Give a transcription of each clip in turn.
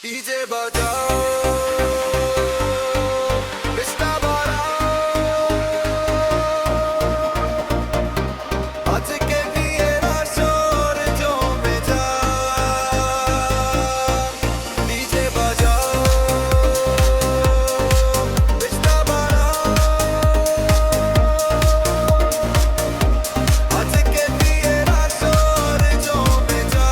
DJ बजाओ पिस्ता बजाओ आज के दिए शोर जो में जा डीजे बजाओ पिस्ता बजाओ आज के दिए शोर जो में जा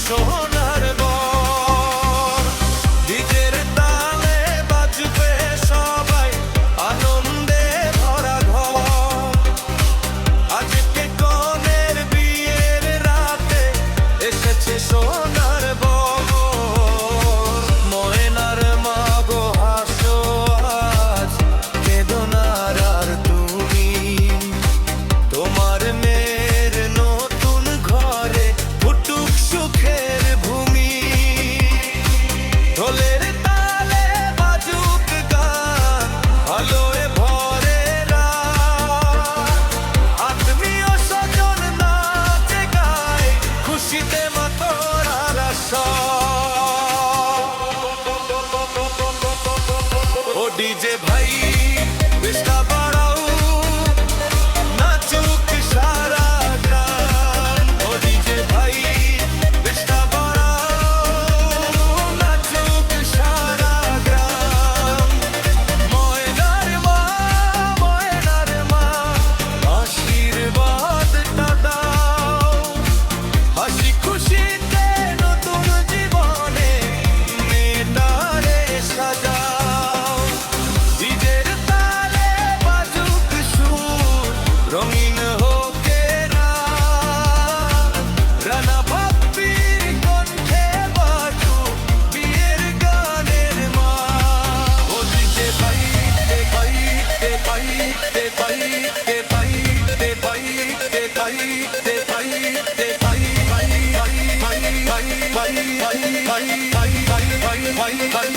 সোনার বর ডিজের তালে বাজবে সবাই আনন্দে ভরা ঘর আজকে কনের বিয়ের রাতে এসেছে সোনার বর ময়নার মা গো হাসো আজ কেঁদো না আর তুমি তোমার মেয়ের নতুন ঘরে ফুটুক সুখের ভূমি ঢোলের তালে বাজুক গান আলোয় ভরে রাত আত্মীয় স্বজন নাচে গায় খুশিতে মাতোরা ও ডিজে ভাই পিস্তা বাড়াও নাচুক সারা গ্রাম ও ডিজে ভাই পিস্তা বাড়াও নাচুক সারা গ্রাম ময়নার মা আশীর্বাদটা দাও হাসি খুশিতে নতুন জীবনে মেয়েটারে সাজাও ডিজের তালে বাজুক সুর রঙিন হোকে রানা ভক্তির কণ্ঠে বাজুক বিয়ের গানের মা ও ডিজে ভাই তে ভাই তে ভাই তে ভাই তে ভাই তে ভাই তে ভাই তে ভাই তে ভাই ভাই ভাই ভাই ভাই ভাই ভাই ভাই ভাই ভাই ভাই ভাই